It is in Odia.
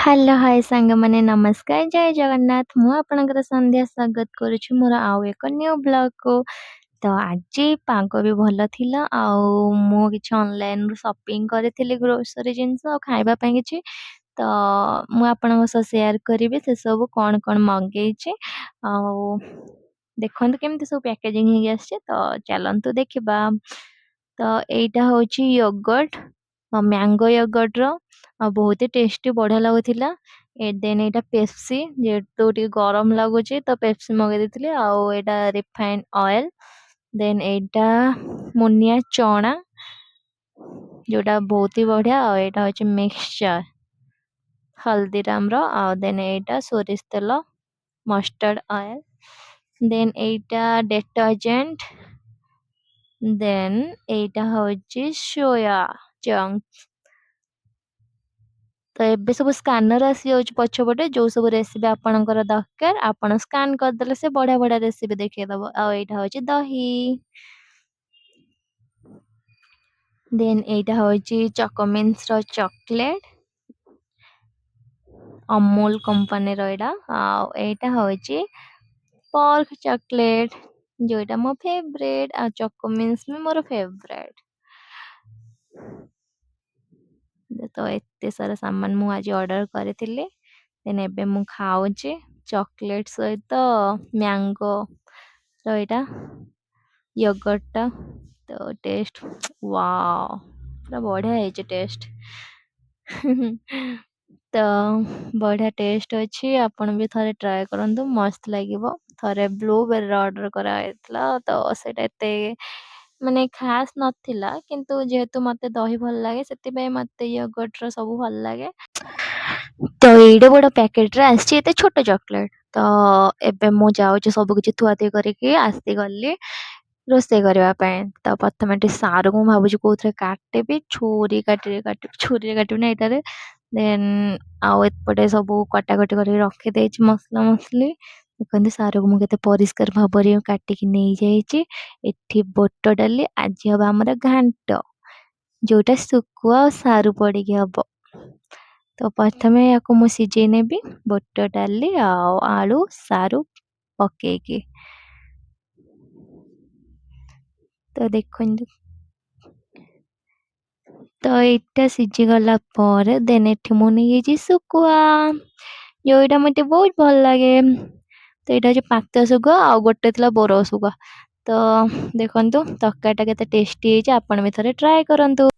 ହାଲୋ ହାଏ ସାଙ୍ଗମାନେ ନମସ୍କାର ଜୟ ଜଗନ୍ନାଥ ମୁଁ ଆପଣଙ୍କର ସନ୍ଧ୍ୟା ସ୍ୱାଗତ କରୁଛି ମୋର ଆଉ ଏକ ନ୍ୟୁ ବ୍ଲଗକୁ। ତ ଆଜି ପାଗ ବି ଭଲ ଥିଲା ଆଉ ମୁଁ କିଛି ଅନଲାଇନରୁ ସପିଙ୍ଗ କରିଥିଲି ଗ୍ରୋସରୀ ଜିନିଷ ଆଉ ଖାଇବା ପାଇଁ କିଛି। ତ ମୁଁ ଆପଣଙ୍କ ସହ ସେୟାର କରିବି ସେସବୁ କଣ କଣ ମଗେଇଛି ଆଉ ଦେଖନ୍ତୁ କେମିତି ସବୁ ପ୍ୟାକେଜିଂ ହେଇକି ଆସିଛି। ତ ଚାଲନ୍ତୁ ଦେଖିବା। ତ ଏଇଟା ହଉଛି ୟୋଗର୍ଟ ମ୍ୟାଙ୍ଗୋ ୟୋଗର୍ଟର ଆଉ ବହୁତ ଟେଷ୍ଟି ବଢିଆ ଲାଗୁଥିଲା। ଦେନ୍ ଏଇଟା ପେପ୍ସି ଯେହେତୁ ଟିକେ ଗରମ ଲାଗୁଛି ତ ପେପ୍ସି ମଗେଇ ଦେଇଥିଲି ଆଉ ଏଇଟା ରିଫାଇଣ୍ଡ ଅଏଲ। ଦେନ୍ ଏଇଟା ମୁନିଆ ଚଣା ଯୋଉଟା ବହୁତ ହି ବଢିଆ ଆଉ ଏଇଟା ହଉଛି ମିକ୍ସଚର ହଳଦୀରାମର ଆଉ ଦେନ୍ ଏଇଟା ସୋରିଷ ତେଲ ମଷ୍ଟର୍ଡ ଅଏଲ। ଦେନ୍ ଏଇଟା ଡେଟର୍ଜେଣ୍ଟ। ଦେନ୍ ଏଇଟା ହଉଛି ସୋୟା ଚଙ୍କ୍ସ। ତ ଏବେ ସବୁ ସ୍କାନର ଆସିଯାଉଛି ପଛପଟେ ଯୋଉ ସବୁ ରେସିପି ଆପଣଙ୍କର ଦରକାର ଆପଣ ସ୍କାନ କରିଦେଲେ ସେ ବଢିଆ ବଢିଆ ରେସିପି ଦେଖେଇଦବ। ଆଉ ଏଇଟା ହଉଛି ଦହି। ଦେନ୍ ଏଇଟା ହଉଛି ଚକୋମିନ୍ସର ଚକୋଲେଟ ଅମୁଲ କମ୍ପାନୀର ଏଇଟା ଆଉ ଏଇଟା ହଉଛି ପର୍କ ଚକୋଲେଟ ଯୋଉଟା ମୋ ଫେଭରେଟ ଆଉ ଚକୋମିନ୍ସ ବି ମୋର ଫେଭରେଟ। ତ ଏତେ ସାରା ସାମାନ ମୁଁ ଆଜି ଅର୍ଡର କରିଥିଲି। ଦେନ୍ ଏବେ ମୁଁ ଖାଉଛି ଚକୋଲେଟ ସହିତ ମ୍ୟାଙ୍ଗୋ ଏଇଟା ୟୋଗର୍ଟଟା। ତ ଟେଷ୍ଟ ୱାଓ ପୁରା ବଢିଆ ହେଇଛି ଟେଷ୍ଟ। ତ ବଢିଆ ଟେଷ୍ଟ ଅଛି ଆପଣ ବି ଥରେ ଟ୍ରାଏ କରନ୍ତୁ ମସ୍ତ ଲାଗିବ। ଥରେ ବ୍ଲୁବେରୀର ଅର୍ଡର କରାହେଇଥିଲା ତ ସେଇଟା ଏତେ ମାନେ ଖାସ୍ ନଥିଲା କିନ୍ତୁ ଯେହେତୁ ମତେ ଦହି ଭଲ ଲାଗେ ସେଥିପାଇଁ ମତେ ୟୋଗର୍ଟର ସବୁ ଭଲ ଲାଗେ। ତ ଏଇଡେ ବଡ ପ୍ୟାକେଟରେ ଆସିଛି ଏତେ ଛୋଟ ଚକୋଲେଟ। ତ ଏବେ ମୁଁ ଯାଉଛି ସବୁ କିଛି ଥୁଆଥୁଇ କରିକି ଆସିଗଲି ରୋଷେଇ କରିବା ପାଇଁ। ତ ପ୍ରଥମେ ଟିକେ ସାରୁକୁ ମୁଁ ଭାବୁଛି କୋଉଥିରେ କାଟିବି ଛୁରୀରେ କାଟିବି ନା ଏଇଟାରେ। ଦେନ୍ ଆଉ ଏପଟେ ସବୁ କଟାକଟି କରିକି ରଖିଦେଇଛି ମସଲା ମସଲି। ଦେଖନ୍ତୁ ସାରୁକୁ ମୁଁ କେତେ ପରିଷ୍କାର ଭାବରେ କାଟିକି ନେଇଯାଇଛି। ଏଠି ବୁଟ ଡାଲି ଆଜି ହବ ଆମର ଘାଣ୍ଟ ଯୋଉଟା ଶୁଖୁଆ ଆଉ ସାରୁ ପଡିକି ହବ। ତ ପ୍ରଥମେ ୟାକୁ ମୁଁ ସିଝେଇ ନେବି ବୁଟ ଡାଲି ଆଉ ଆଳୁ ସାରୁ ପକେଇକି। ତ ଦେଖନ୍ତୁ ତ ଏଇଟା ସିଝିଗଲା ପରେ ଦେନ୍ ଏଠି ମୁଁ ନେଇଯାଇଛି ଶୁଖୁଆ ଯୋଉଟା ମତେ ବହୁତ ଭଲ ଲାଗେ। ତ ଏଇଟା ହଉଛି ପାତ ଶୁଖୁଆ ଆଉ ଗୋଟେ ଥିଲା ବୋର ଶୁଖୁଆ। ତ ଦେଖନ୍ତୁ ତରକାରୀଟା କେତେ ଟେଷ୍ଟି ହେଇଛି ଆପଣ ବି ଥରେ ଟ୍ରାଏ କରନ୍ତୁ।